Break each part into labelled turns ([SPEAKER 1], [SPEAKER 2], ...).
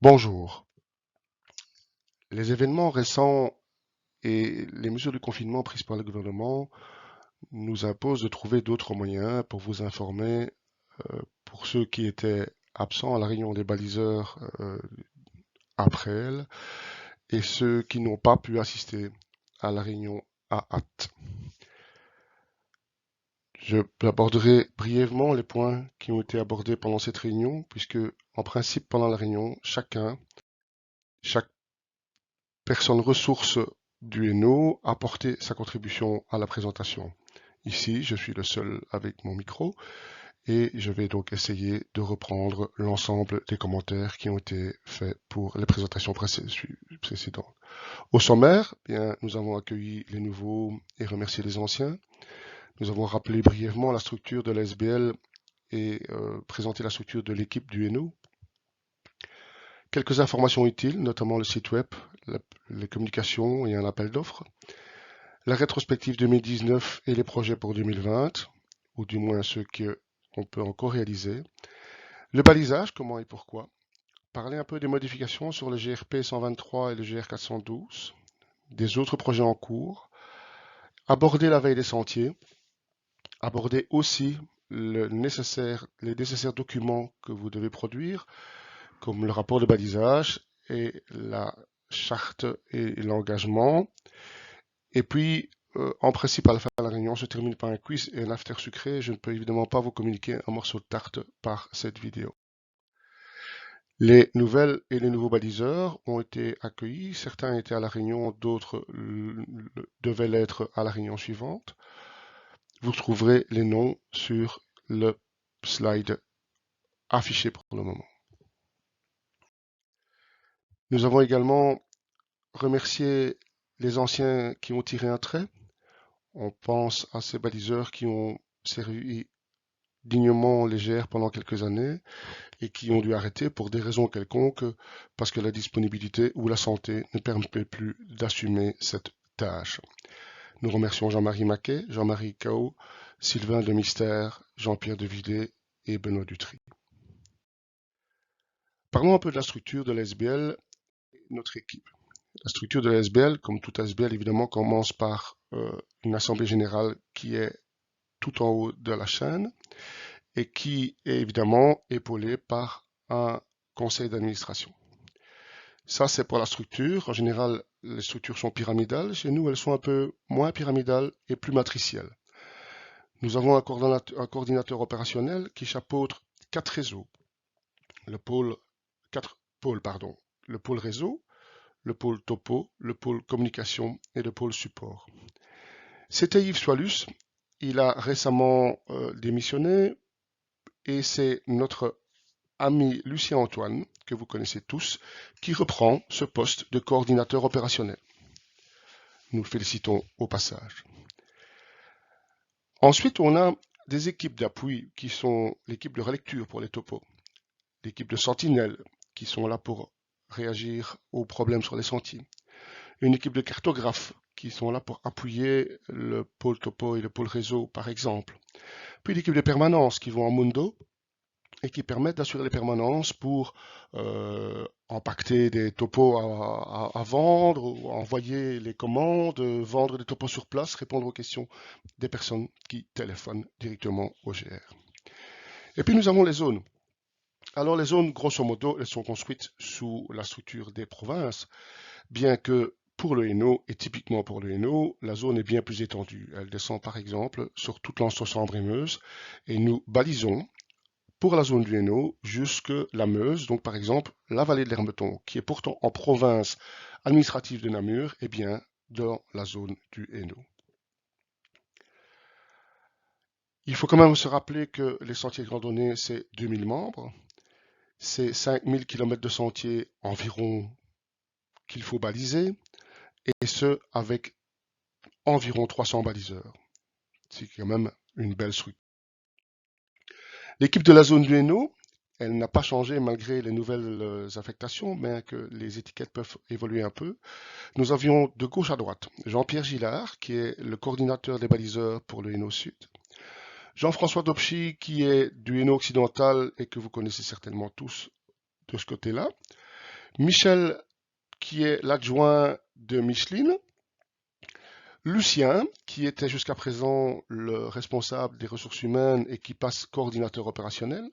[SPEAKER 1] Bonjour. Les événements récents et les mesures de confinement prises par le gouvernement nous imposent de trouver d'autres moyens pour vous informer, pour ceux qui étaient absents à la réunion des baliseurs après elle et ceux qui n'ont pas pu assister à la réunion à hâte. Je aborderai brièvement les points qui ont été abordés pendant cette réunion, puisque en principe pendant la réunion, chaque personne ressource du Hainaut a apporté sa contribution à la présentation. Ici, je suis le seul avec mon micro et je vais donc essayer de reprendre l'ensemble des commentaires qui ont été faits pour les présentations précédentes. Au sommaire, bien, nous avons accueilli les nouveaux et remercié les anciens. Nous avons rappelé brièvement la structure de la SBL et présenté la structure de l'équipe du Hainaut. Quelques informations utiles, notamment le site web, les communications et un appel d'offres. La rétrospective 2019 et les projets pour 2020, ou du moins ceux qu'on peut encore réaliser. Le balisage, comment et pourquoi. Parler un peu des modifications sur le GRP 123 et le GR 412, des autres projets en cours. Aborder la veille des sentiers. Aborder aussi les nécessaires documents que vous devez produire, comme le rapport de balisage et la charte et l'engagement. Et puis, en principe, à la fin de la réunion, se termine par un quiz et un after sucré. Je ne peux évidemment pas vous communiquer un morceau de tarte par cette vidéo. Les nouvelles et les nouveaux baliseurs ont été accueillis. Certains étaient à la réunion, d'autres devaient l'être à la réunion suivante. Vous trouverez les noms sur le slide affiché pour le moment. Nous avons également remercié les anciens qui ont tiré un trait. On pense à ces baliseurs qui ont servi dignement légère pendant quelques années et qui ont dû arrêter pour des raisons quelconques parce que la disponibilité ou la santé ne permet plus d'assumer cette tâche. Nous remercions Jean-Marie Maquet, Jean-Marie Cao, Sylvain de Mystère, Jean-Pierre de Villet et Benoît Dutry. Parlons un peu de la structure de l'SBL, notre équipe. La structure de l'SBL, comme toute SBL évidemment, commence par une assemblée générale qui est tout en haut de la chaîne et qui est évidemment épaulé par un conseil d'administration. Ça, c'est pour la structure. En général, les structures sont pyramidales. Chez nous, elles sont un peu moins pyramidales et plus matricielles. Nous avons un coordinateur opérationnel qui chapeaute quatre réseaux. Quatre pôles, pardon. Le pôle réseau, le pôle topo, le pôle communication et le pôle support. C'était Yves Soilus. Il a récemment démissionné et c'est notre ami Lucien Antoine, que vous connaissez tous, qui reprend ce poste de coordinateur opérationnel. Nous le félicitons au passage. Ensuite, on a des équipes d'appui qui sont l'équipe de relecture pour les topos, l'équipe de sentinelles qui sont là pour réagir aux problèmes sur les sentiers, une équipe de cartographes qui sont là pour appuyer le pôle topo et le pôle réseau par exemple, puis l'équipe de permanence qui vont en Mundo et qui permettent d'assurer les permanences pour empaqueter des topos à vendre, ou envoyer les commandes, vendre des topos sur place, répondre aux questions des personnes qui téléphonent directement au GR. Et puis nous avons les zones. Alors les zones, grosso modo, elles sont construites sous la structure des provinces, bien que pour le Hainaut, et typiquement pour le Hainaut, la zone est bien plus étendue. Elle descend par exemple sur toute l'Anse-aux-Sambre-et-Meuse, et nous balisons pour la zone du Hainaut jusque la Meuse, donc par exemple la vallée de l'Hermeton, qui est pourtant en province administrative de Namur, et bien dans la zone du Hainaut. Il faut quand même se rappeler que les sentiers de randonnée, c'est 2000 membres, c'est 5000 km de sentiers environ qu'il faut baliser, et ce avec environ 300 baliseurs. C'est quand même une belle structure. L'équipe de la zone du Hainaut, elle n'a pas changé malgré les nouvelles affectations, mais que les étiquettes peuvent évoluer un peu. Nous avions de gauche à droite Jean-Pierre Gillard, qui est le coordinateur des baliseurs pour le Hainaut Sud. Jean-François Dopchy, qui est du Hainaut occidental et que vous connaissez certainement tous de ce côté-là. Michel, qui est l'adjoint de Micheline. Lucien, qui était jusqu'à présent le responsable des ressources humaines et qui passe coordinateur opérationnel.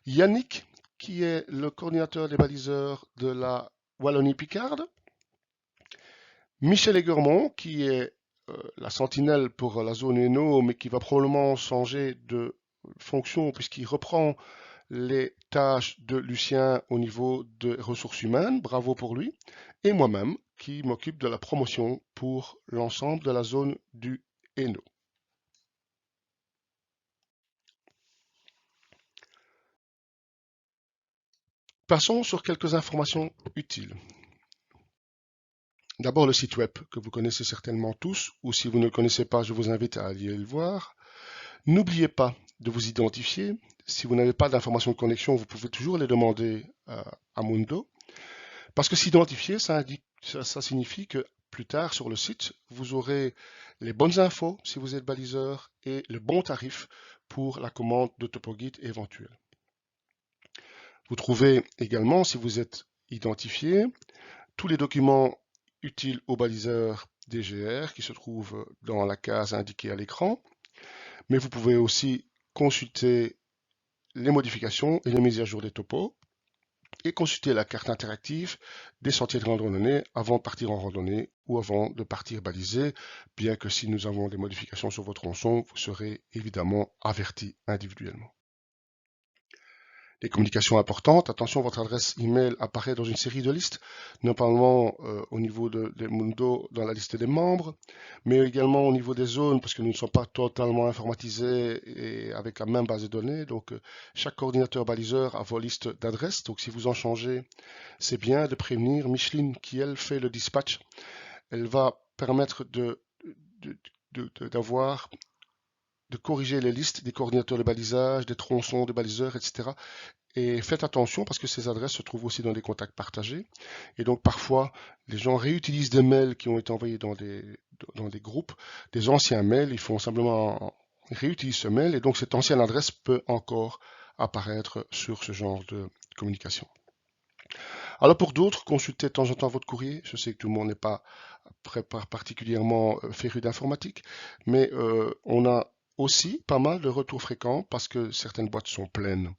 [SPEAKER 1] Yannick, qui est le coordinateur des baliseurs de la Wallonie-Picarde. Michel Aiguermont, qui est la sentinelle pour la zone Hainaut, mais qui va probablement changer de fonction puisqu'il reprend les tâches de Lucien au niveau des ressources humaines. Bravo pour lui. Et moi-même, qui m'occupe de la promotion pour l'ensemble de la zone du Hainaut. Passons sur quelques informations utiles. D'abord le site web que vous connaissez certainement tous, ou si vous ne le connaissez pas, je vous invite à aller le voir. N'oubliez pas de vous identifier. Si vous n'avez pas d'informations de connexion, vous pouvez toujours les demander à Mundo. Parce que s'identifier, ça signifie que plus tard sur le site, vous aurez les bonnes infos si vous êtes baliseur et le bon tarif pour la commande de TopoGuide éventuelle. Vous trouvez également, si vous êtes identifié, tous les documents utiles aux baliseurs DGR qui se trouvent dans la case indiquée à l'écran. Mais vous pouvez aussi consulter les modifications et les mises à jour des topos et consulter la carte interactive des sentiers de randonnée avant de partir en randonnée ou avant de partir baliser, bien que si nous avons des modifications sur votre tronçon, vous serez évidemment averti individuellement. Les communications importantes, attention, votre adresse email apparaît dans une série de listes, notamment au niveau de Mundo dans la liste des membres, mais également au niveau des zones, parce que nous ne sommes pas totalement informatisés et avec la même base de données. Donc, chaque coordinateur baliseur a vos listes d'adresses. Donc, si vous en changez, c'est bien de prévenir Micheline qui, elle, fait le dispatch. Elle va permettre de corriger les listes des coordinateurs de balisage, des tronçons de baliseurs, etc. Et faites attention parce que ces adresses se trouvent aussi dans des contacts partagés. Et donc parfois, les gens réutilisent des mails qui ont été envoyés dans des groupes, des anciens mails, ils font simplement réutiliser ce mail et donc cette ancienne adresse peut encore apparaître sur ce genre de communication. Alors pour d'autres, consultez de temps en temps votre courrier. Je sais que tout le monde n'est pas particulièrement féru d'informatique, mais on a aussi pas mal de retours fréquents parce que certaines boîtes sont pleines.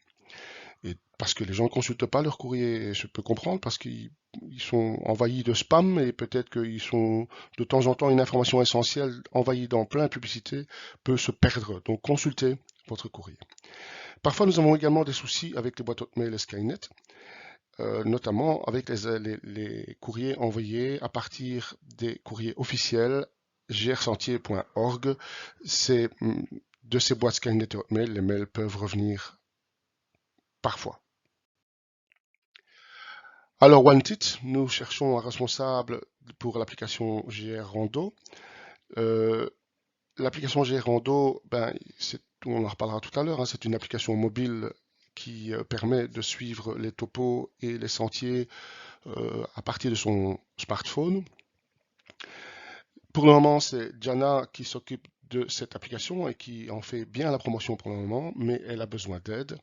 [SPEAKER 1] Et parce que les gens ne consultent pas leur courrier, et je peux comprendre, parce qu'ils sont envahis de spam et peut-être qu'ils sont de temps en temps une information essentielle envahie dans plein de publicités peut se perdre. Donc consultez votre courrier. Parfois nous avons également des soucis avec les boîtes hotmail et Skynet, notamment avec les courriers envoyés à partir des courriers officiels grsentier.org. C'est de ces boîtes Skynet et Hotmail, les mails peuvent revenir parfois. Alors, OneTit, nous cherchons un responsable pour l'application GR Rando. L'application GR Rando, on en reparlera tout à l'heure, hein, c'est une application mobile qui permet de suivre les topos et les sentiers à partir de son smartphone. Pour le moment, c'est Jana qui s'occupe de cette application et qui en fait bien la promotion pour le moment, mais elle a besoin d'aide.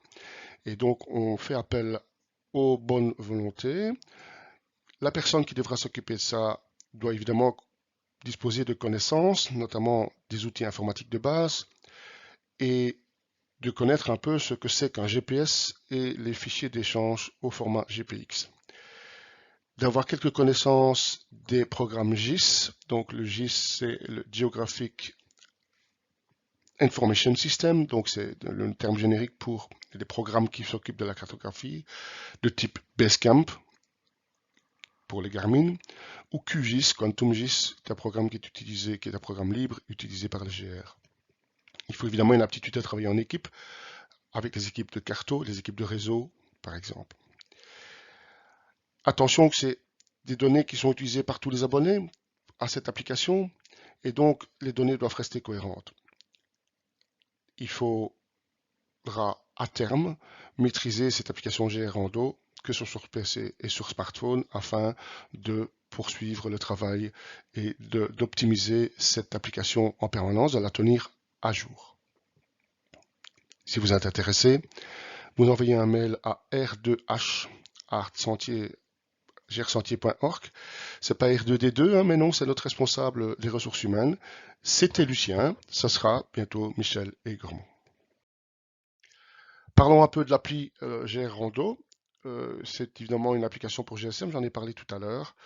[SPEAKER 1] Et donc, on fait appel aux bonnes volontés. La personne qui devra s'occuper de ça doit évidemment disposer de connaissances, notamment des outils informatiques de base, et de connaître un peu ce que c'est qu'un GPS et les fichiers d'échange au format GPX. D'avoir quelques connaissances des programmes GIS, donc le GIS c'est le Geographic Information System, donc c'est le terme générique pour les programmes qui s'occupent de la cartographie, de type Basecamp pour les Garmin, ou QGIS, QuantumGIS, qui est un programme qui est utilisé, qui est un programme libre utilisé par le GR. Il faut évidemment une aptitude à travailler en équipe, avec les équipes de carto, les équipes de réseau, par exemple. Attention que c'est des données qui sont utilisées par tous les abonnés à cette application, et donc les données doivent rester cohérentes. Il faudra à terme maîtriser cette application GR Rando, que ce soit sur PC et sur smartphone, afin de poursuivre le travail et d'optimiser cette application en permanence, de la tenir à jour. Si vous êtes intéressé, vous envoyez un mail à r2h@sentier gersentier.org. C'est pas R2D2, hein, mais non, c'est notre responsable des ressources humaines. C'était Lucien, ça sera bientôt Michel et Gormand. Parlons un peu de l'appli GR Rando. C'est évidemment une application pour GSM, j'en ai parlé tout à l'heure.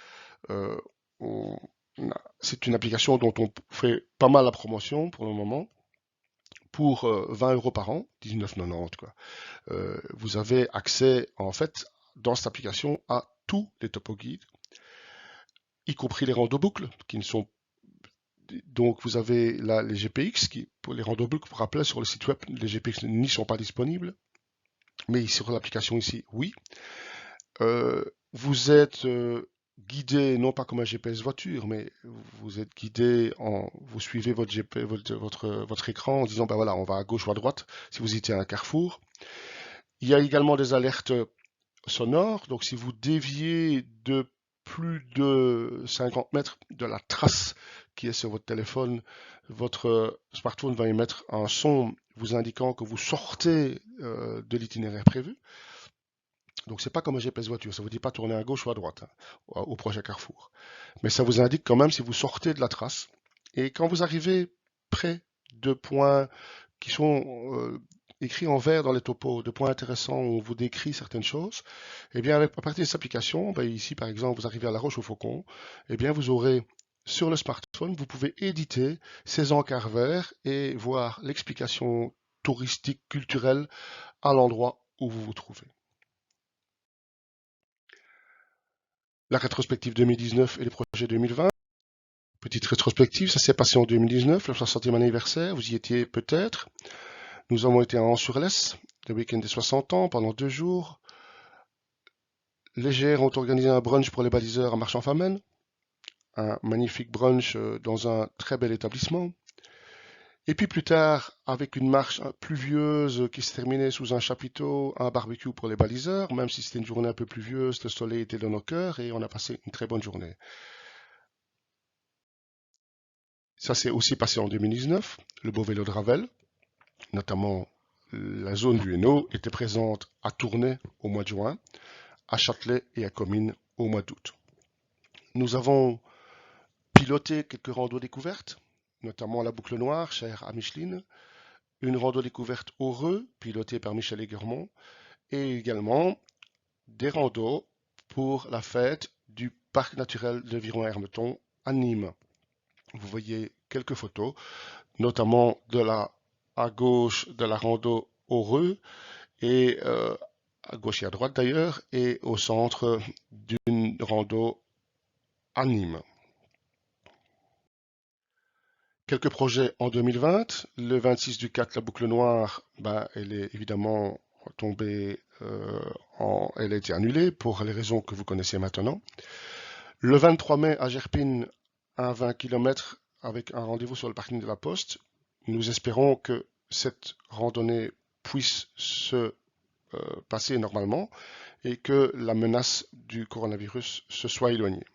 [SPEAKER 1] C'est une application dont on fait pas mal la promotion pour le moment. Pour 20 € par an, 19,90 quoi. Vous avez accès en fait dans cette application à tous les topo guides, y compris les rando boucles qui ne sont donc vous avez là les GPX qui pour les rando boucles pour rappeler sur le site web les GPX n'y sont pas disponibles, mais sur l'application ici oui. Vous êtes guidé non pas comme un GPS voiture, mais vous êtes guidé vous suivez votre votre écran en disant ben voilà on va à gauche ou à droite si vous étiez à un carrefour. Il y a également des alertes sonores, donc si vous déviez de plus de 50 mètres de la trace qui est sur votre téléphone, votre smartphone va émettre un son vous indiquant que vous sortez de l'itinéraire prévu. Donc c'est pas comme un GPS voiture, ça vous dit pas tourner à gauche ou à droite, hein, au prochain carrefour. Mais ça vous indique quand même si vous sortez de la trace. Et quand vous arrivez près de points qui sont écrits en vert dans les topos, de points intéressants où on vous décrit certaines choses, eh bien à partir de cette application, ben ici par exemple vous arrivez à La Roche-au-Faucon, eh bien vous aurez sur le smartphone, vous pouvez éditer ces encarts verts et voir l'explication touristique, culturelle à l'endroit où vous vous trouvez. La rétrospective 2019 et les projets 2020. Petite rétrospective, ça s'est passé en 2019, le 60e anniversaire, vous y étiez peut-être. Nous avons été à Anse-sur-Lesse, le week-end des 60 ans, pendant 2 jours. Les GR ont organisé un brunch pour les baliseurs à Marchand-Famenne, un magnifique brunch dans un très bel établissement. Et puis plus tard, avec une marche pluvieuse qui se terminait sous un chapiteau, un barbecue pour les baliseurs, même si c'était une journée un peu pluvieuse, le soleil était dans nos cœurs et on a passé une très bonne journée. Ça s'est aussi passé en 2019, le beau vélo de Ravel, notamment la zone du Hainaut, était présente à Tournai au mois de juin, à Châtelet et à Comines au mois d'août. Nous avons piloté quelques randos découvertes, notamment la Boucle Noire, chère à Micheline, une rando découverte au Reux, pilotée par Michel Aiguermont, et également des randos pour la fête du parc naturel de Viron-Hermeton à Nîmes. Vous voyez quelques photos, notamment à gauche de la rando au Reux et à gauche et à droite d'ailleurs, et au centre d'une rando à Nîmes. Quelques projets en 2020. Le 26 du 4, la boucle noire, elle est évidemment tombée, elle a été annulée pour les raisons que vous connaissez maintenant. Le 23 mai à Gerpine, à 20 km avec un rendez-vous sur le parking de la Poste. Nous espérons que cette randonnée puisse se passer normalement et que la menace du coronavirus se soit éloignée.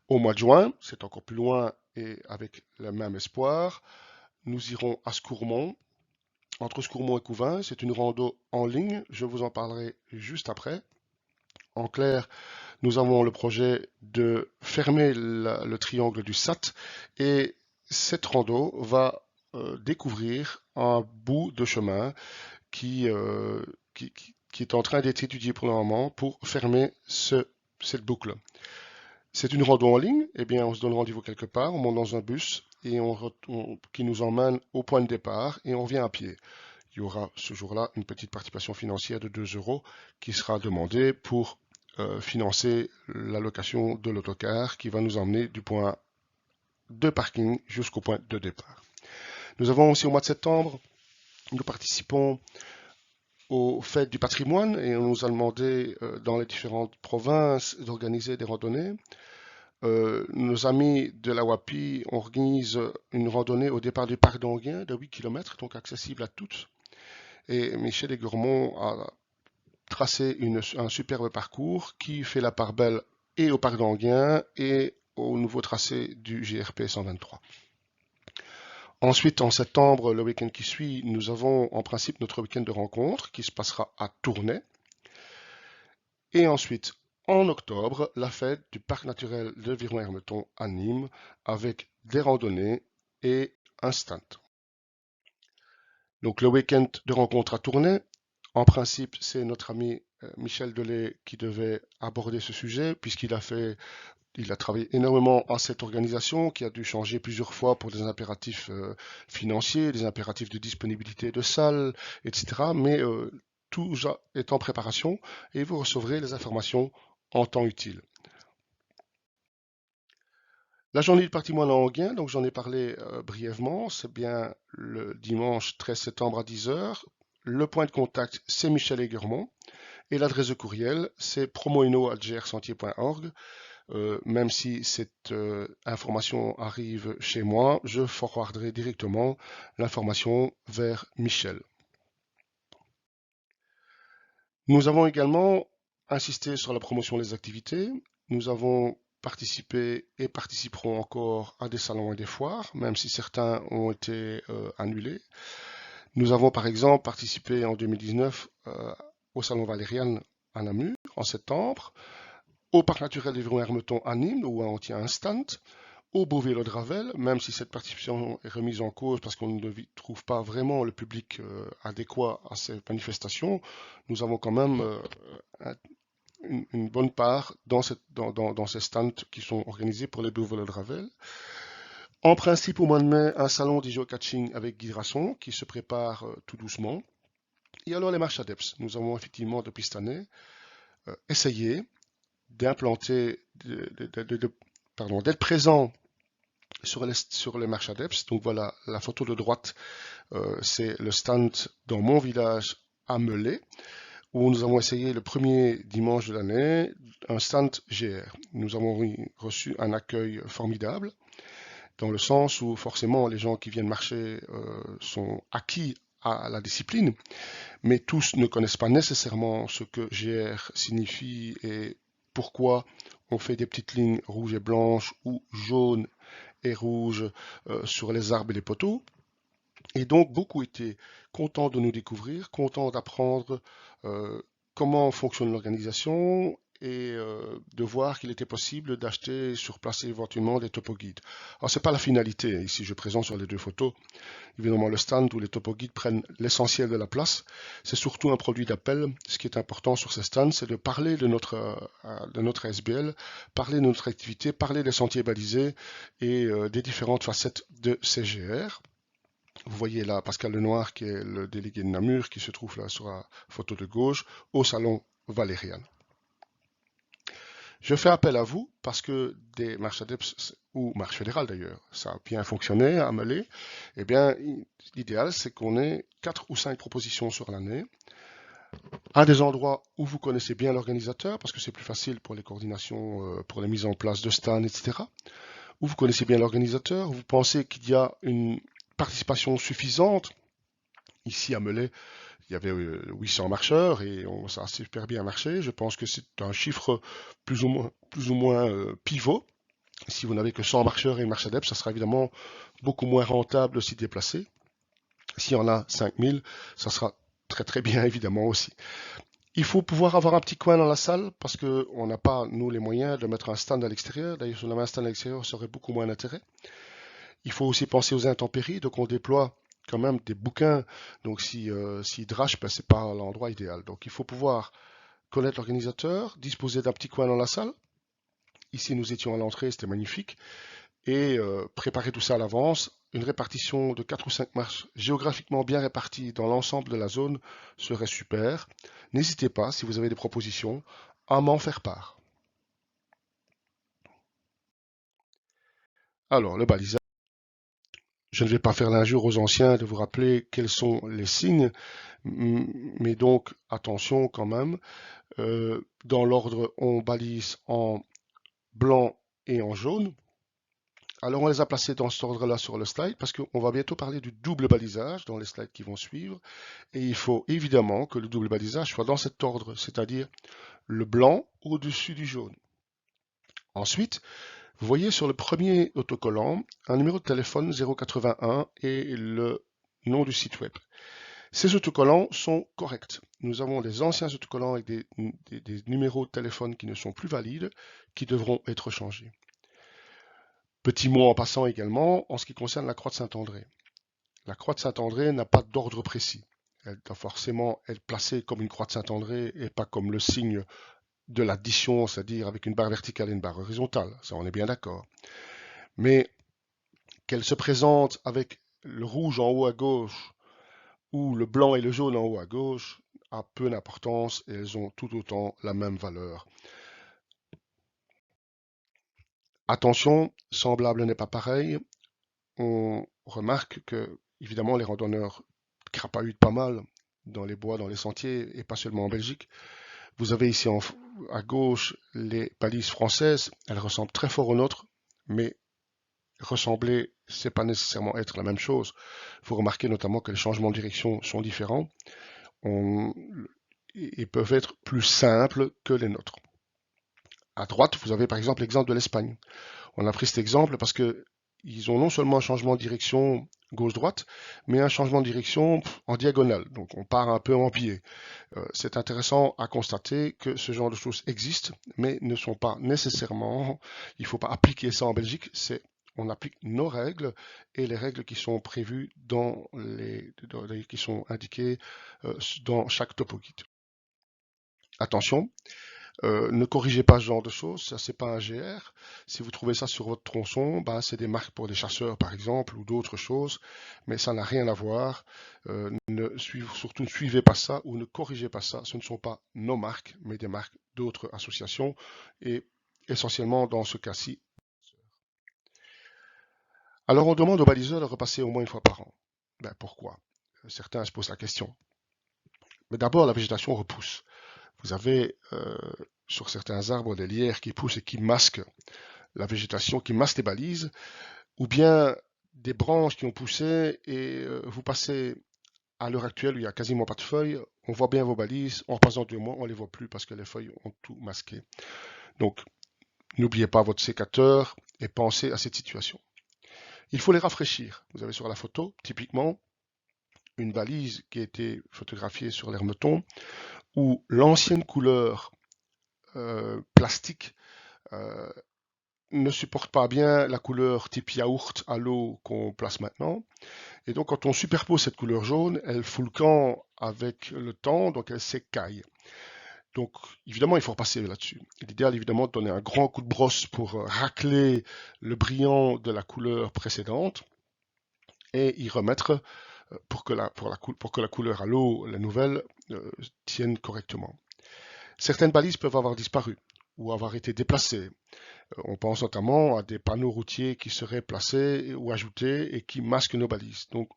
[SPEAKER 1] Au mois de juin, c'est encore plus loin et avec le même espoir, nous irons à Scourmont, entre Scourmont et Couvin. C'est une rando en ligne, je vous en parlerai juste après. En clair, nous avons le projet de fermer le triangle du SAT et cette rando va découvrir un bout de chemin qui est en train d'être étudié pour le moment pour fermer cette boucle. C'est une rando en ligne, eh bien on se donne rendez-vous quelque part, on monte dans un bus et qui nous emmène au point de départ et on revient à pied. Il y aura ce jour-là une petite participation financière de 2 € qui sera demandée pour financer la location de l'autocar qui va nous emmener du point de parking jusqu'au point de départ. Nous avons aussi au mois de septembre, nous participons aux fêtes du patrimoine et on nous a demandé dans les différentes provinces d'organiser des randonnées. Nos amis de la WAPI organisent une randonnée au départ du parc d'Anguien de 8 km, donc accessible à toutes. Et Michel Aiguermont a tracé un superbe parcours qui fait la part belle et au parc d'Anguien et au nouveau tracé du GRP 123. Ensuite, en septembre, le week-end qui suit, nous avons en principe notre week-end de rencontre qui se passera à Tournai. Et ensuite, en octobre la fête du parc naturel de Viron-Hermeton à Nîmes avec des randonnées et un stand. Donc le week-end de rencontre a tourné. En principe, c'est notre ami Michel Delay qui devait aborder ce sujet puisqu'il a travaillé énormément à cette organisation qui a dû changer plusieurs fois pour des impératifs financiers, des impératifs de disponibilité de salles, etc. Mais tout est en préparation et vous recevrez les informations en temps utile. La journée du patrimoine en Anguien, donc j'en ai parlé brièvement, c'est bien le dimanche 13 septembre à 10 h. Le point de contact, c'est Michel Aiguermont. Et l'adresse de courriel, c'est promoino@grsentier.org. Même si cette information arrive chez moi, je forwarderai directement l'information vers Michel. Nous avons également insisté sur la promotion des activités. Nous avons participé et participerons encore à des salons et des foires, même si certains ont été annulés. Nous avons par exemple participé en 2019 au salon Valériane à Namur en septembre, au parc naturel de Viron-Hermeton à Nîmes où on tient un stand, au Beau Vélo de Ravel, même si cette participation est remise en cause parce qu'on ne trouve pas vraiment le public adéquat à ces manifestations, nous avons quand même une bonne part dans ces stands qui sont organisés pour les Beau Vélo de Ravel. En principe, au mois de mai, un salon de geocaching avec Guy Drasson qui se prépare tout doucement. Et alors les marches ADEPS, nous avons effectivement depuis cette année essayé d'implanter, d'être présent sur les marches ADEPS. Donc voilà, la photo de droite, c'est le stand dans mon village à Melay, où nous avons essayé le premier dimanche de l'année un stand GR. Nous avons reçu un accueil formidable, dans le sens où forcément les gens qui viennent marcher sont acquis à la discipline, mais tous ne connaissent pas nécessairement ce que GR signifie et pourquoi on fait des petites lignes rouges et blanches ou jaunes et rouges sur les arbres et les poteaux. Et donc beaucoup étaient contents de nous découvrir, contents d'apprendre comment fonctionne l'organisation et de voir qu'il était possible d'acheter sur place éventuellement des topo-guides. Alors c'est pas la finalité, ici je présente sur les deux photos, évidemment le stand où les topo-guides prennent l'essentiel de la place, c'est surtout un produit d'appel. Ce qui est important sur ces stands, c'est de parler de notre SBL, parler de notre activité, parler des sentiers balisés et des différentes facettes de CGR. Vous voyez là Pascal Lenoir qui est le délégué de Namur qui se trouve là sur la photo de gauche au salon Valériane. Je fais appel à vous parce que des marches ADEPS ou marches fédérales d'ailleurs, ça a bien fonctionné à Melay. Eh bien, l'idéal c'est qu'on ait 4 ou 5 propositions sur l'année à des endroits où vous connaissez bien l'organisateur parce que c'est plus facile pour les coordinations, pour les mises en place de stands, etc. Où vous connaissez bien l'organisateur, vous pensez qu'il y a une participation suffisante. Ici à Melay, il y avait 800 marcheurs et ça a super bien marché. Je pense que c'est un chiffre plus ou moins pivot. Si vous n'avez que 100 marcheurs et une marche ADEPS, ça sera évidemment beaucoup moins rentable de s'y déplacer. S'il y en a 5000, ça sera très très bien évidemment aussi. Il faut pouvoir avoir un petit coin dans la salle parce qu'on n'a pas, nous, les moyens de mettre un stand à l'extérieur. D'ailleurs, si on avait un stand à l'extérieur, ça aurait beaucoup moins d'intérêt. Il faut aussi penser aux intempéries, donc on déploie quand même des bouquins. Donc si drache, ben, c'est pas l'endroit idéal. Donc il faut pouvoir connaître l'organisateur, disposer d'un petit coin dans la salle. Ici nous étions à l'entrée, c'était magnifique. Et préparer tout ça à l'avance. Une répartition de 4 ou 5 marches géographiquement bien réparties dans l'ensemble de la zone serait super. N'hésitez pas, si vous avez des propositions, à m'en faire part. Alors, le balisage. Je ne vais pas faire l'injure aux anciens de vous rappeler quels sont les signes, mais donc attention quand même. Dans l'ordre, on balise en blanc et en jaune. Alors on les a placés dans cet ordre-là sur le slide parce qu'on va bientôt parler du double balisage dans les slides qui vont suivre. Et il faut évidemment que le double balisage soit dans cet ordre, c'est-à-dire le blanc au-dessus du jaune. Ensuite, vous voyez sur le premier autocollant un numéro de téléphone 081 et le nom du site web. Ces autocollants sont corrects. nous avons des anciens autocollants avec des numéros de téléphone qui ne sont plus valides, qui devront être changés. Petit mot en passant également, en ce qui concerne la croix de Saint-André. La croix de Saint-André n'a pas d'ordre précis. Elle doit forcément être placée comme une croix de Saint-André et pas comme le signe de l'addition, c'est-à-dire avec une barre verticale et une barre horizontale. Ça, on est bien d'accord. Mais qu'elle se présente avec le rouge en haut à gauche ou le blanc et le jaune en haut à gauche a peu d'importance et elles ont tout autant la même valeur. Attention, semblable n'est pas pareil. On remarque que, évidemment, les randonneurs crapahutent pas mal dans les bois, dans les sentiers, et pas seulement en Belgique. Vous avez ici à gauche les balises françaises. Elles ressemblent très fort aux nôtres, mais ressembler, c'est pas nécessairement être la même chose. Vous remarquez notamment que les changements de direction sont différents et peuvent être plus simples que les nôtres. À droite, vous avez par exemple l'exemple de l'Espagne. On a pris cet exemple parce que ils ont non seulement un changement de direction gauche-droite, mais un changement de direction en diagonale. Donc on part un peu en biais. C'est intéressant à constater que ce genre de choses existent, mais ne sont pas nécessairement, il ne faut pas appliquer ça en Belgique, on applique nos règles et les règles qui sont prévues qui sont indiquées dans chaque topo guide. Attention, ne corrigez pas ce genre de choses, ça c'est pas un GR. Si vous trouvez ça sur votre tronçon, ben, c'est des marques pour des chasseurs par exemple ou d'autres choses, mais ça n'a rien à voir. Surtout ne suivez pas ça ou ne corrigez pas ça. Ce ne sont pas nos marques, mais des marques d'autres associations et essentiellement dans ce cas-ci. Alors on demande aux baliseurs de repasser au moins une fois par an. Ben, pourquoi? Certains se posent la question. Mais d'abord, la végétation repousse. Vous avez sur certains arbres des lierres qui poussent et qui masquent la végétation, qui masque les balises, ou bien des branches qui ont poussé et vous passez à l'heure actuelle où il n'y a quasiment pas de feuilles, on voit bien vos balises, en passant 2 mois, on ne les voit plus parce que les feuilles ont tout masqué. Donc, n'oubliez pas votre sécateur et pensez à cette situation. Il faut les rafraîchir. Vous avez sur la photo, typiquement, une balise qui a été photographiée sur l'hermeton où l'ancienne couleur plastique ne supporte pas bien la couleur type yaourt à l'eau qu'on place maintenant. Et donc quand on superpose cette couleur jaune, elle fout le camp avec le temps, donc elle s'écaille. Donc évidemment, il faut repasser là-dessus. L'idéal, évidemment, de donner un grand coup de brosse pour racler le brillant de la couleur précédente et y remettre pour que la couleur à l'eau, la nouvelle, tienne correctement. Certaines balises peuvent avoir disparu ou avoir été déplacées. On pense notamment à des panneaux routiers qui seraient placés ou ajoutés et qui masquent nos balises. Donc,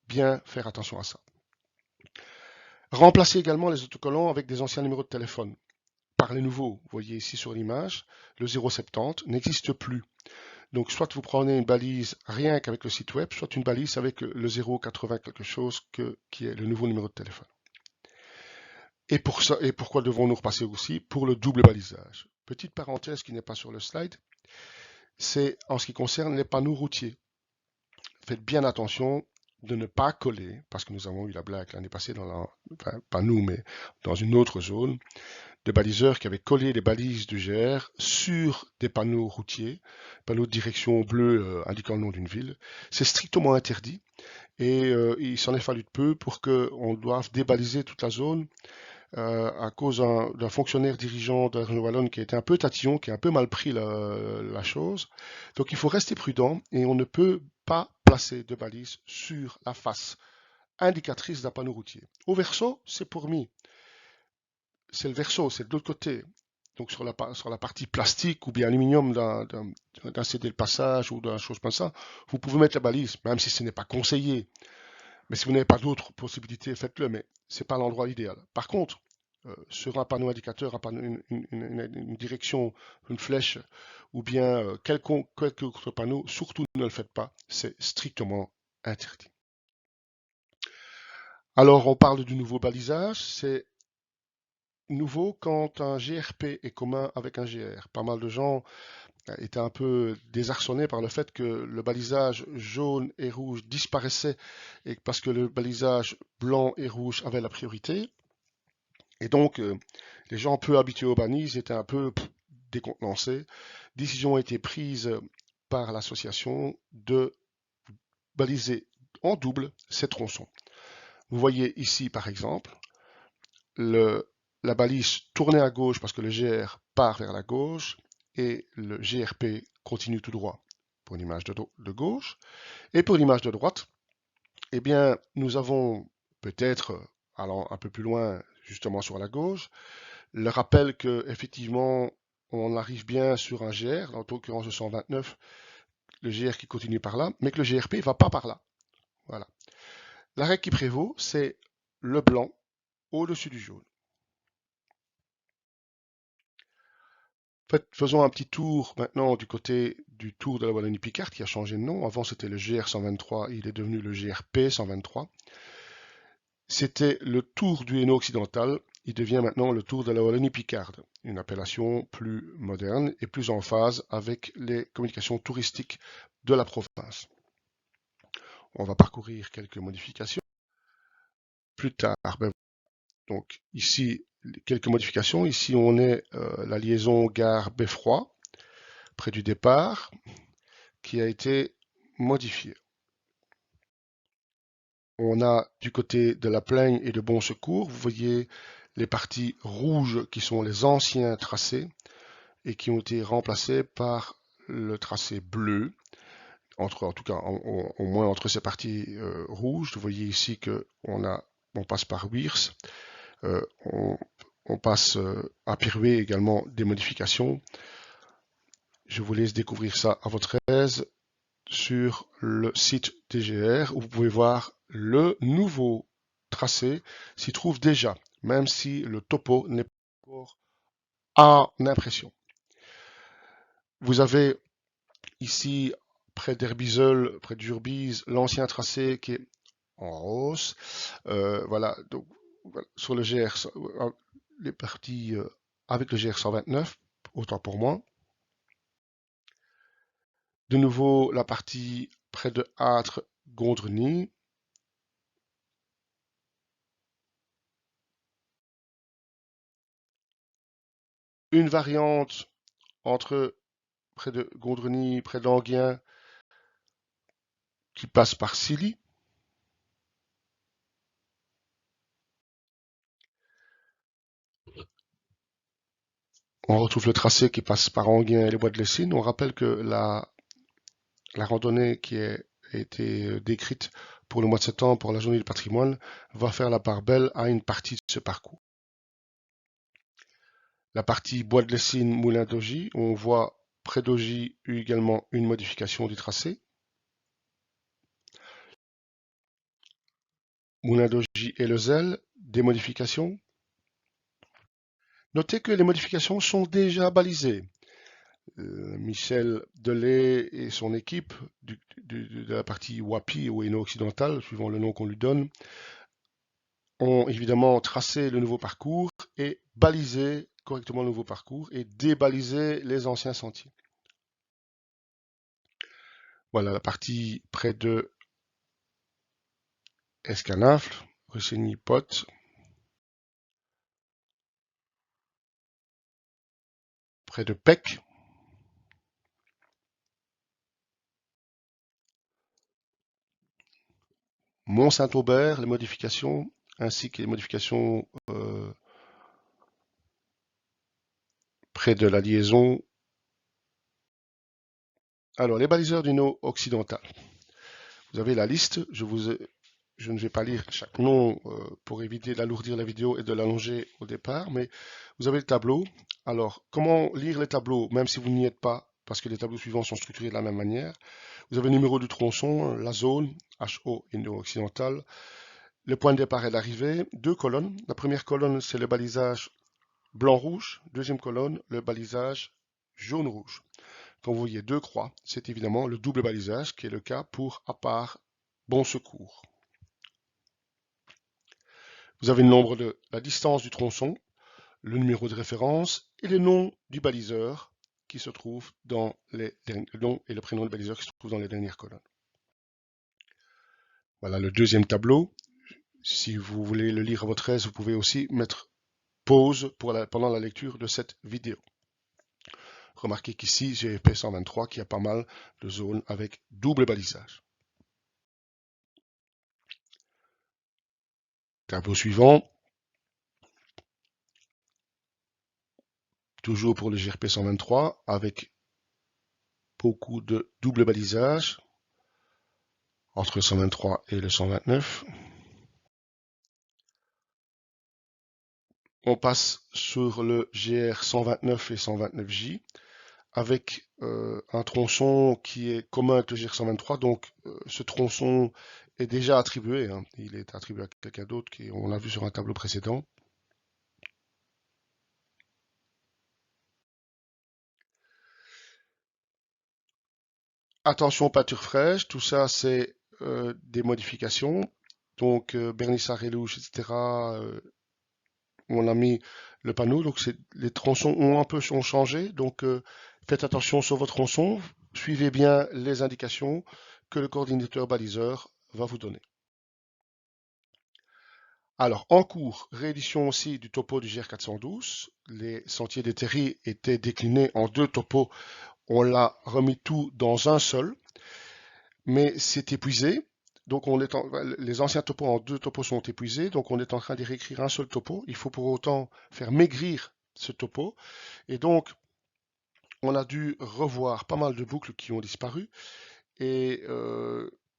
[SPEAKER 1] bien faire attention à ça. Remplacez également les autocollants avec des anciens numéros de téléphone par les nouveaux. Vous voyez ici sur l'image, le 070 n'existe plus. Donc, soit vous prenez une balise rien qu'avec le site web, soit une balise avec le 080 quelque chose qui est le nouveau numéro de téléphone. Et pourquoi devons-nous repasser aussi? Pour le double balisage. Petite parenthèse qui n'est pas sur le slide, c'est en ce qui concerne les panneaux routiers. Faites bien attention de ne pas coller, parce que nous avons eu la blague l'année passée, pas nous, mais dans une autre zone, de baliseurs qui avaient collé les balises du GR sur des panneaux routiers, panneaux de direction bleue indiquant le nom d'une ville. C'est strictement interdit et il s'en est fallu de peu pour qu'on doive débaliser toute la zone à cause d'un fonctionnaire dirigeant de la région wallonne qui a été un peu tatillon, qui a un peu mal pris la chose. Donc il faut rester prudent et on ne peut pas placer de balises sur la face indicatrice d'un panneau routier. Au verso, c'est permis. C'est le verso, c'est de l'autre côté. Donc sur la partie plastique ou bien aluminium d'un CD le passage ou d'une chose comme ça, vous pouvez mettre la balise, même si ce n'est pas conseillé. Mais si vous n'avez pas d'autres possibilités, faites-le, mais ce n'est pas l'endroit idéal. Par contre, sur un panneau indicateur, une direction, une flèche, ou bien quelque autre panneau, surtout ne le faites pas, c'est strictement interdit. Alors on parle du nouveau balisage, c'est nouveau quand un GRP est commun avec un GR. Pas mal de gens étaient un peu désarçonnés par le fait que le balisage jaune et rouge disparaissait et parce que le balisage blanc et rouge avait la priorité. Et donc, les gens peu habitués au bannis étaient un peu décontenancés. Décision a été prise par l'association de baliser en double ces tronçons. Vous voyez ici, par exemple, la balise tournée à gauche parce que le GR part vers la gauche et le GRP continue tout droit pour l'image de gauche. Et pour l'image de droite, eh bien, nous avons peut-être, allant un peu plus loin, justement sur la gauche, le rappel que effectivement on arrive bien sur un GR, en l'occurrence le 129, le GR qui continue par là, mais que le GRP ne va pas par là. Voilà. La règle qui prévaut, c'est le blanc au-dessus du jaune. Faisons un petit tour maintenant du côté du tour de la Wallonie-Picard qui a changé de nom. Avant c'était le GR 123, il est devenu le GRP 123. C'était le tour du Hainaut occidental, il devient maintenant le tour de la Wallonie-Picarde, une appellation plus moderne et plus en phase avec les communications touristiques de la province. On va parcourir quelques modifications plus tard. Donc ici, quelques modifications. Ici, on est la liaison gare Beffroi, près du départ, qui a été modifiée. On a du côté de la Plaigne et de Bon Secours, vous voyez les parties rouges qui sont les anciens tracés et qui ont été remplacés par le tracé bleu, en tout cas au moins entre ces parties rouges. Vous voyez ici on passe par Wiers, on passe à Pirouet également des modifications. Je vous laisse découvrir ça à votre aise sur le site TGR où vous pouvez voir le nouveau tracé s'y trouve déjà, même si le topo n'est pas encore en impression. Vous avez ici, près d'Herbizeul, près d'Urbise, l'ancien tracé qui est en hausse. Voilà, donc voilà, sur le GR, les parties avec le GR 129, autant pour moi. De nouveau, la partie près de Âtre, Gondreny. Une variante entre près de Gondreny, près d'Anguien, qui passe par Silly. On retrouve le tracé qui passe par Anguien et les bois de Lessines. On rappelle que la randonnée qui a été décrite pour le mois de septembre, pour la journée du patrimoine, va faire la part belle à une partie de ce parcours. La partie bois de Lessines, Moulin d'Augy, on voit près d'Augy également une modification du tracé. Moulin d'Augy et Le Zèle, des modifications. Notez que les modifications sont déjà balisées. Michel Delay et son équipe de la partie WAPI ou Hainaut occidental, suivant le nom qu'on lui donne, ont évidemment tracé le nouveau parcours et balisé correctement le nouveau parcours et débalisé les anciens sentiers. Voilà la partie près de Escanafle, Russigny-Pot. Près de Pec. Mont-Saint-Aubert, les modifications, ainsi que les modifications près de la liaison. Alors, les baliseurs du Hainaut occidental. Vous avez la liste, je ne vais pas lire chaque nom pour éviter d'alourdir la vidéo et de l'allonger au départ, mais vous avez le tableau. Alors, comment lire les tableaux, même si vous n'y êtes pas, parce que les tableaux suivants sont structurés de la même manière. Vous avez le numéro du tronçon, la zone, HO, Indo-Occidental, le point de départ et d'arrivée, deux colonnes. La première colonne, c'est le balisage blanc-rouge. Deuxième colonne, le balisage jaune-rouge. Quand vous voyez deux croix, c'est évidemment le double balisage qui est le cas pour à part Bon Secours. Vous avez le nombre de la distance du tronçon, le numéro de référence et le nom du baliseur qui se trouve dans le nom et le prénom du baliseur qui se trouve dans les dernières colonnes. Voilà le deuxième tableau. Si vous voulez le lire à votre aise, vous pouvez aussi mettre pause pendant la lecture de cette vidéo. Remarquez qu'ici, j'ai GRP123 qui a pas mal de zones avec double balisage. Tableau suivant. Toujours pour le GRP123 avec beaucoup de double balisage entre le 123 et le 129. On passe sur le GR129 et 129J avec un tronçon qui est commun avec le GR123. Donc ce tronçon est déjà attribué. Hein. Il est attribué à quelqu'un d'autre, on l'a vu sur un tableau précédent. Attention peinture fraîche, tout ça c'est des modifications. Donc Bernissard et Louche, etc. On a mis le panneau, donc les tronçons ont un peu changé. Donc faites attention sur votre tronçon, suivez bien les indications que le coordinateur baliseur va vous donner. Alors, en cours, réédition aussi du topo du GR412. Les sentiers des terris étaient déclinés en 2 topos. On l'a remis tout dans un seul, mais c'est épuisé. Donc, les anciens topos en 2 topos sont épuisés. Donc, on est en train de réécrire un seul topo. Il faut pour autant faire maigrir ce topo. Et donc, on a dû revoir pas mal de boucles qui ont disparu. Et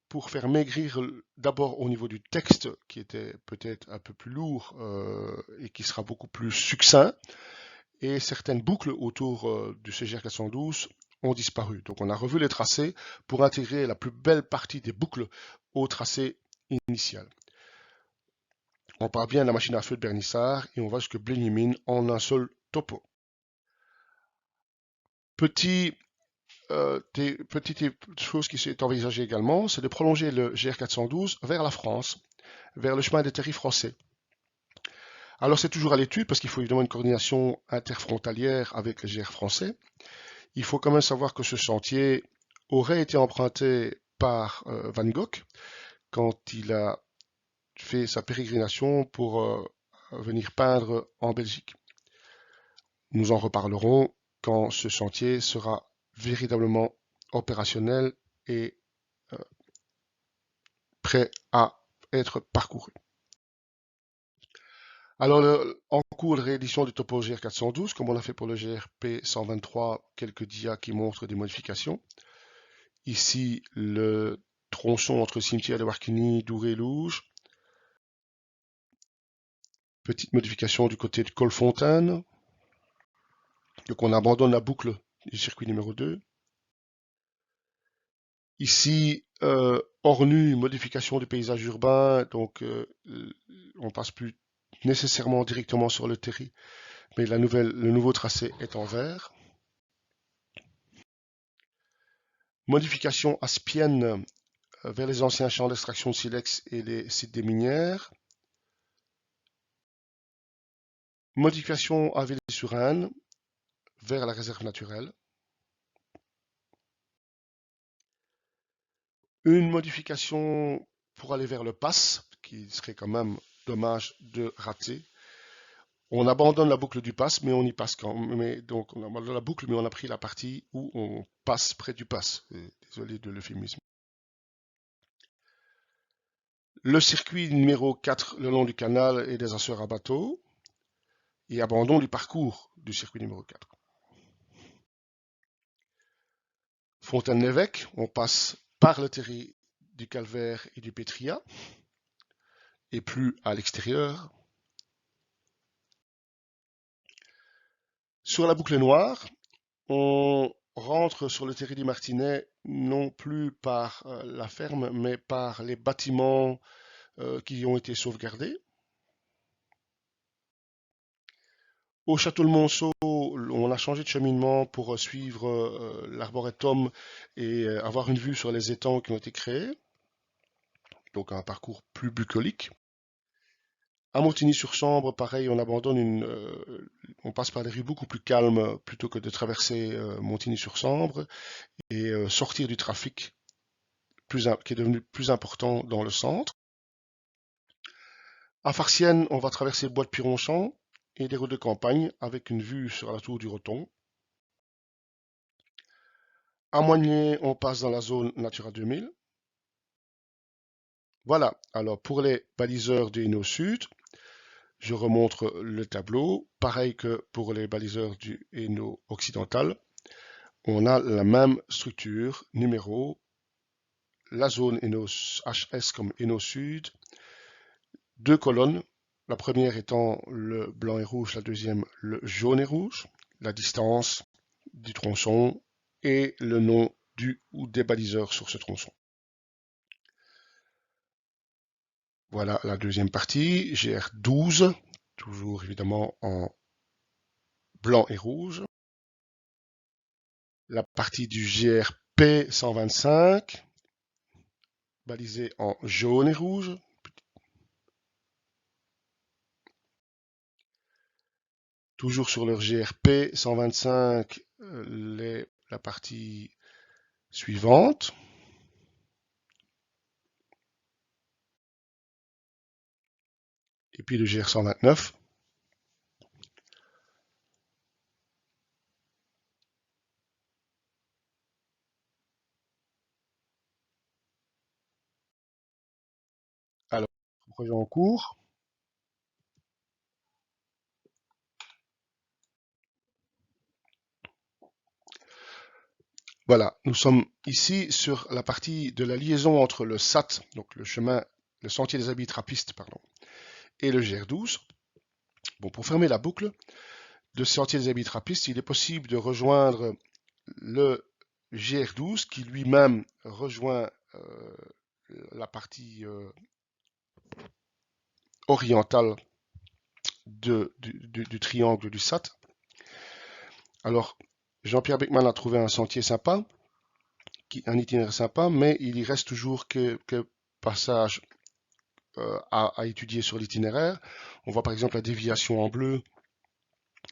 [SPEAKER 1] pour faire maigrir d'abord au niveau du texte, qui était peut-être un peu plus lourd et qui sera beaucoup plus succinct, et certaines boucles autour du CGR 412 ont disparu. Donc on a revu les tracés pour intégrer la plus belle partie des boucles au tracé initial. On part bien de la machine à feu de Bernissard et on va jusque Blénimine en un seul topo. Petite chose qui s'est envisagée également, c'est de prolonger le GR412 vers la France, vers le chemin des terris français. Alors c'est toujours à l'étude parce qu'il faut évidemment une coordination interfrontalière avec le GR français. Il faut quand même savoir que ce sentier aurait été emprunté par Van Gogh quand il a fait sa pérégrination pour venir peindre en Belgique. Nous en reparlerons quand ce sentier sera véritablement opérationnel et prêt à être parcouru. Alors, en cours de réédition du topo GR412, comme on l'a fait pour le GRP 123, quelques dias qui montrent des modifications. Ici, le tronçon entre cimetière de Warquigny, Douré-Louge. Petite modification du côté de Colfontaine. Donc, on abandonne la boucle du circuit numéro 2. Ici, Ornu, modification du paysage urbain. Donc, on passe plus nécessairement directement sur le terri, mais le nouveau tracé est en vert. Modification aspienne vers les anciens champs d'extraction de silex et les sites des minières. Modification à Villers-sur-Aisne vers la réserve naturelle. Une modification pour aller vers le pass, qui serait quand même dommage de rater. On abandonne la boucle du pass, mais on y passe quand même. Donc on abandonne la boucle, mais on a pris la partie où on passe près du pass. Désolé de l'euphémisme. Le circuit numéro 4 le long du canal et des ascenseurs à bateau. Et abandon du parcours du circuit numéro 4. Fontaine-l'Évêque, on passe par le terri du Calvaire et du Pétria, et plus à l'extérieur. Sur la boucle noire, on rentre sur le terri du Martinet, non plus par la ferme, mais par les bâtiments qui ont été sauvegardés. Au château de Monceau, on a changé de cheminement pour suivre l'arboretum et avoir une vue sur les étangs qui ont été créés. Donc un parcours plus bucolique. À Montigny-sur-Sambre, pareil, on passe par des rues beaucoup plus calmes plutôt que de traverser Montigny-sur-Sambre et sortir du trafic qui est devenu plus important dans le centre. À Farciennes, on va traverser le bois de Pironchamp et des routes de campagne avec une vue sur la tour du Roton. À Moigné, on passe dans la zone Natura 2000. Voilà, alors pour les baliseurs du Hainaut Sud, je remontre le tableau. Pareil que pour les baliseurs du Hainaut Occidental, on a la même structure, numéro, la zone Hainaut HS comme Hainaut Sud, deux colonnes, la première étant le blanc et rouge, la deuxième le jaune et rouge, la distance du tronçon et le nom du ou des baliseurs sur ce tronçon. Voilà la deuxième partie, GR12, toujours évidemment en blanc et rouge. La partie du GRP 125, balisée en jaune et rouge. Toujours sur leur GRP 125, la partie suivante. Et puis le GR 129. Alors, projet en cours. Voilà, nous sommes ici sur la partie de la liaison entre le SAT, donc le sentier des habits trappistes, pardon, et le GR12. Bon, pour fermer la boucle de ce sentier des habits trappistes, il est possible de rejoindre le GR12 qui lui-même rejoint la partie orientale du triangle du SAT. Alors, Jean-Pierre Beckman a trouvé un sentier sympa, un itinéraire sympa, mais il y reste toujours quelques passages à étudier sur l'itinéraire. On voit par exemple la déviation en bleu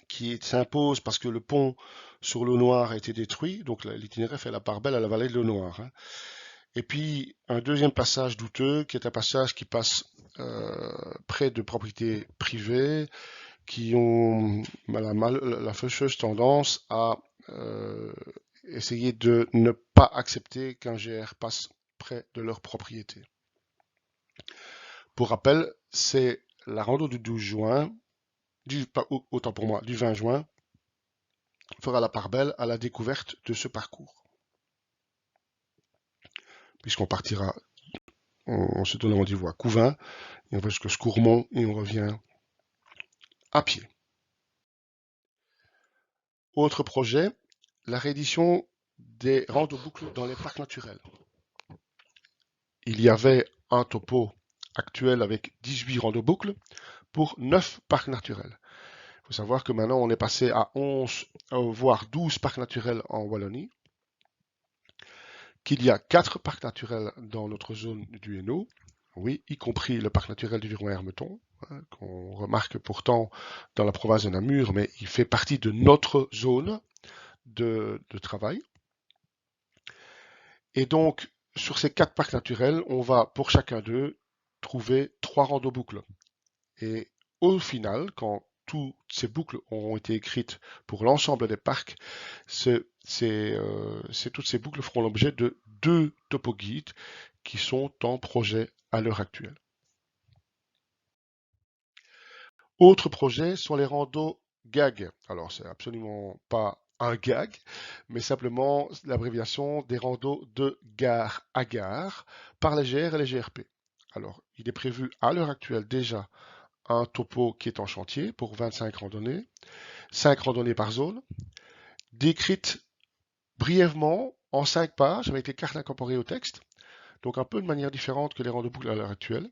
[SPEAKER 1] qui s'impose parce que le pont sur l'eau Noire a été détruit, donc l'itinéraire fait la part belle à la vallée de l'eau Noire. Hein. Et puis un deuxième passage douteux qui est un passage qui passe près de propriétés privées qui ont la fâcheuse tendance à essayer de ne pas accepter qu'un GR passe près de leur propriété. Pour rappel, c'est la rando du 12 juin, autant pour moi, du 20 juin, fera la part belle à la découverte de ce parcours. Puisqu'on partira, on se donne rendez-vous à Couvin, et on va jusqu'à Scourmont, et on revient à pied. Autre projet, la réédition des randos boucles dans les parcs naturels. Il y avait un topo actuel avec 18 randos boucles pour 9 parcs naturels. Il faut savoir que maintenant on est passé à 11, voire 12 parcs naturels en Wallonie, qu'il y a 4 parcs naturels dans notre zone du Hainaut, oui, y compris le parc naturel du Viron-Hermeton, hein, qu'on remarque pourtant dans la province de Namur, mais il fait partie de notre zone de travail. Et donc, sur ces 4 parcs naturels, on va, pour chacun d'eux, trouver 3 randos boucles. Et au final, quand toutes ces boucles auront été écrites pour l'ensemble des parcs, toutes ces boucles feront l'objet de 2 topo-guides qui sont en projet à l'heure actuelle. Autre projet sont les randos GAG. Alors, c'est absolument pas un gag, mais simplement l'abréviation des randos de gare à gare par les GR et les GRP. Alors, il est prévu à l'heure actuelle déjà un topo qui est en chantier pour 25 randonnées, 5 randonnées par zone, décrites brièvement en 5 pages avec les cartes incorporées au texte, donc un peu de manière différente que les randos boucles à l'heure actuelle.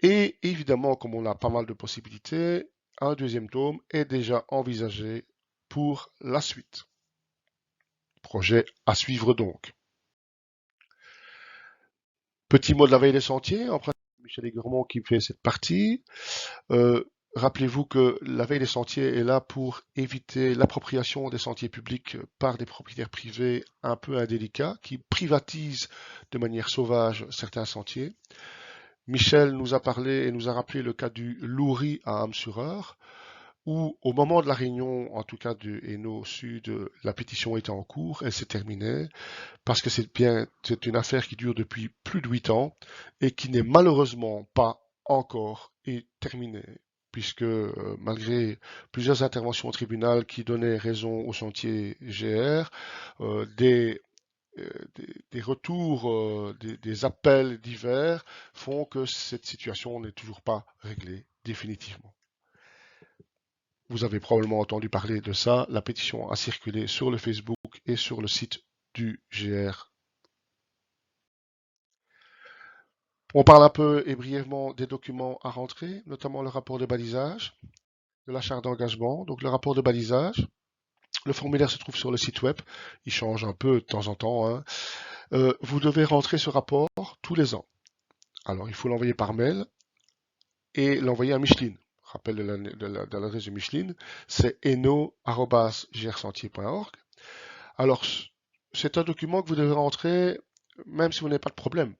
[SPEAKER 1] Et évidemment, comme on a pas mal de possibilités, un deuxième tome est déjà envisagé pour la suite. Projet à suivre donc. Petit mot de la veille des sentiers, en principe, Michel Aiguremont qui fait cette partie. Rappelez-vous que la veille des sentiers est là pour éviter l'appropriation des sentiers publics par des propriétaires privés un peu indélicats qui privatisent de manière sauvage certains sentiers. Michel nous a parlé et nous a rappelé le cas du Loury à Hames-sur-Eure. où au moment de la réunion, en tout cas de Hainaut Sud, la pétition était en cours, elle s'est terminée, parce que c'est une affaire qui dure depuis plus de 8 ans et qui n'est malheureusement pas encore terminée, puisque malgré plusieurs interventions au tribunal qui donnaient raison au chantier GR, euh, des, des retours, des appels divers font que cette situation n'est toujours pas réglée définitivement. Vous avez probablement entendu parler de ça. La pétition a circulé sur le Facebook et sur le site du GR. On parle un peu et brièvement des documents à rentrer, notamment le rapport de balisage, de la charte d'engagement. Donc le rapport de balisage, le formulaire se trouve sur le site web. Il change un peu de temps en temps, hein. Vous devez rentrer ce rapport tous les ans. Alors il faut l'envoyer par mail et l'envoyer à Micheline. Rappel de l'adresse de Micheline, c'est eno@grsentier.org. Alors, c'est un document que vous devez rentrer même si vous n'avez pas de problème.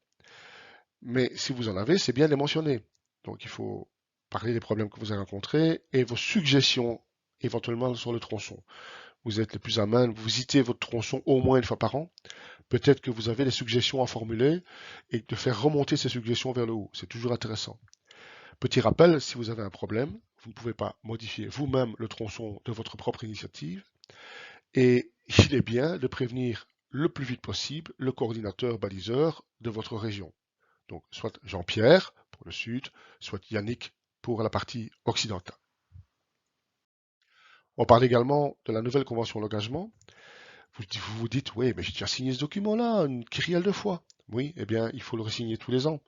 [SPEAKER 1] Mais si vous en avez, c'est bien de les mentionner. Donc, il faut parler des problèmes que vous avez rencontrés et vos suggestions éventuellement sur le tronçon. Vous êtes le plus à même, vous visitez votre tronçon au moins une fois par an. Peut-être que vous avez des suggestions à formuler et de faire remonter ces suggestions vers le haut. C'est toujours intéressant. Petit rappel, si vous avez un problème, vous ne pouvez pas modifier vous-même le tronçon de votre propre initiative. Et il est bien de prévenir le plus vite possible le coordinateur baliseur de votre région. Donc, soit Jean-Pierre pour le sud, soit Yannick pour la partie occidentale. On parle également de la nouvelle convention d'engagement. Vous vous dites, oui, mais j'ai déjà signé ce document-là une kyrielle de fois. Oui, eh bien, il faut le re-signer tous les ans.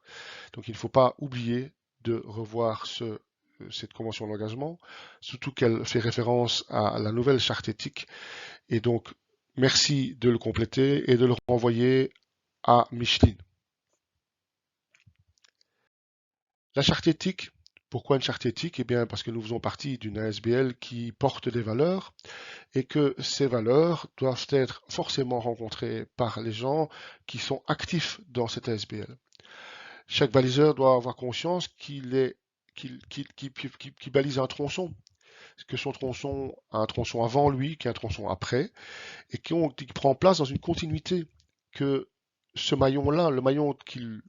[SPEAKER 1] Donc, il ne faut pas oublier de revoir cette convention d'engagement, surtout qu'elle fait référence à la nouvelle charte éthique. Et donc, merci de le compléter et de le renvoyer à Micheline. La charte éthique, pourquoi une charte éthique? Eh bien, parce que nous faisons partie d'une ASBL qui porte des valeurs et que ces valeurs doivent être forcément rencontrées par les gens qui sont actifs dans cette ASBL. Chaque baliseur doit avoir conscience qu'il balise un tronçon, que son tronçon a un tronçon avant lui, qu'il y a un tronçon après, et qui prend place dans une continuité, que ce maillon-là, le maillon qu'il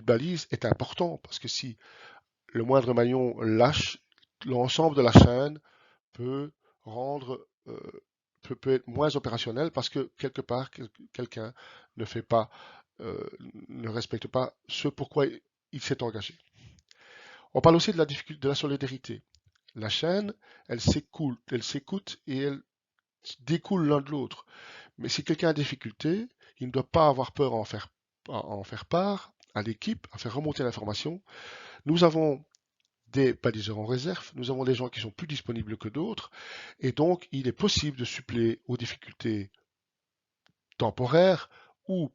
[SPEAKER 1] balise, est important, parce que si le moindre maillon lâche, l'ensemble de la chaîne peut rendre peut être moins opérationnel parce que quelque part quelqu'un ne fait pas ne respecte pas ce pourquoi il s'est engagé. On parle aussi de la difficulté de la solidarité. La chaîne, elle s'écoute et elle découle l'un de l'autre. Mais si quelqu'un a des difficultés, il ne doit pas avoir peur à en faire part à l'équipe, à faire remonter l'information. Nous avons des baliseurs en réserve, nous avons des gens qui sont plus disponibles que d'autres, et donc il est possible de suppléer aux difficultés temporaires ou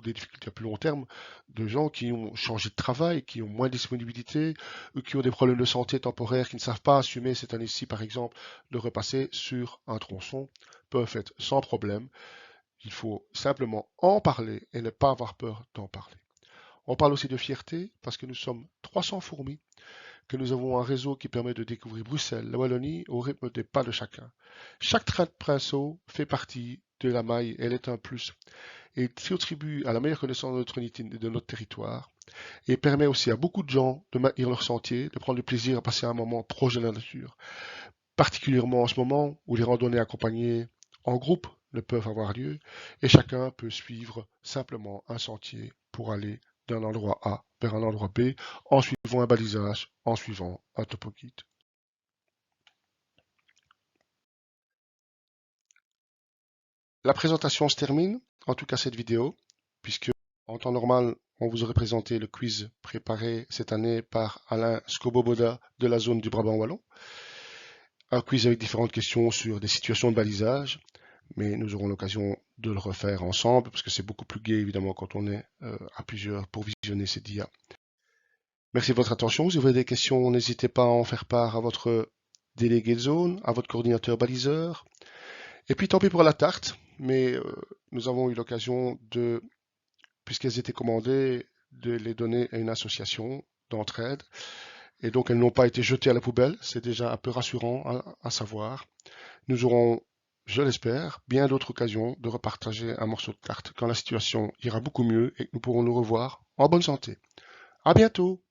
[SPEAKER 1] des difficultés à plus long terme de gens qui ont changé de travail, qui ont moins de disponibilité, ou qui ont des problèmes de santé temporaires, qui ne savent pas assumer cette année-ci, par exemple, de repasser sur un tronçon, peuvent être sans problème. Il faut simplement en parler et ne pas avoir peur d'en parler. On parle aussi de fierté parce que nous sommes 300 fourmis, que nous avons un réseau qui permet de découvrir Bruxelles, la Wallonie, au rythme des pas de chacun. Chaque train de Princeau fait partie de la maille, elle est un plus. Et contribue à la meilleure connaissance de notre unité, de notre territoire, et permet aussi à beaucoup de gens de maintenir leur sentier, de prendre du plaisir à passer un moment proche de la nature. Particulièrement en ce moment où les randonnées accompagnées en groupe ne peuvent avoir lieu, et chacun peut suivre simplement un sentier pour aller d'un endroit A vers un endroit B en suivant un balisage, en suivant un topo guide. La présentation se termine, en tout cas cette vidéo, puisque en temps normal, on vous aurait présenté le quiz préparé cette année par Alain Scoboboda de la zone du Brabant Wallon. Un quiz avec différentes questions sur des situations de balisage, mais nous aurons l'occasion de le refaire ensemble, parce que c'est beaucoup plus gai évidemment quand on est à plusieurs pour visionner ces dias. Merci de votre attention. Si vous avez des questions, n'hésitez pas à en faire part à votre délégué de zone, à votre coordinateur baliseur. Et puis tant pis pour la tarte, mais nous avons eu l'occasion de, puisqu'elles étaient commandées, de les donner à une association d'entraide. et donc elles n'ont pas été jetées à la poubelle. C'est déjà un peu rassurant à savoir. Nous aurons, je l'espère, bien d'autres occasions de repartager un morceau de tarte quand la situation ira beaucoup mieux et que nous pourrons nous revoir en bonne santé. À bientôt!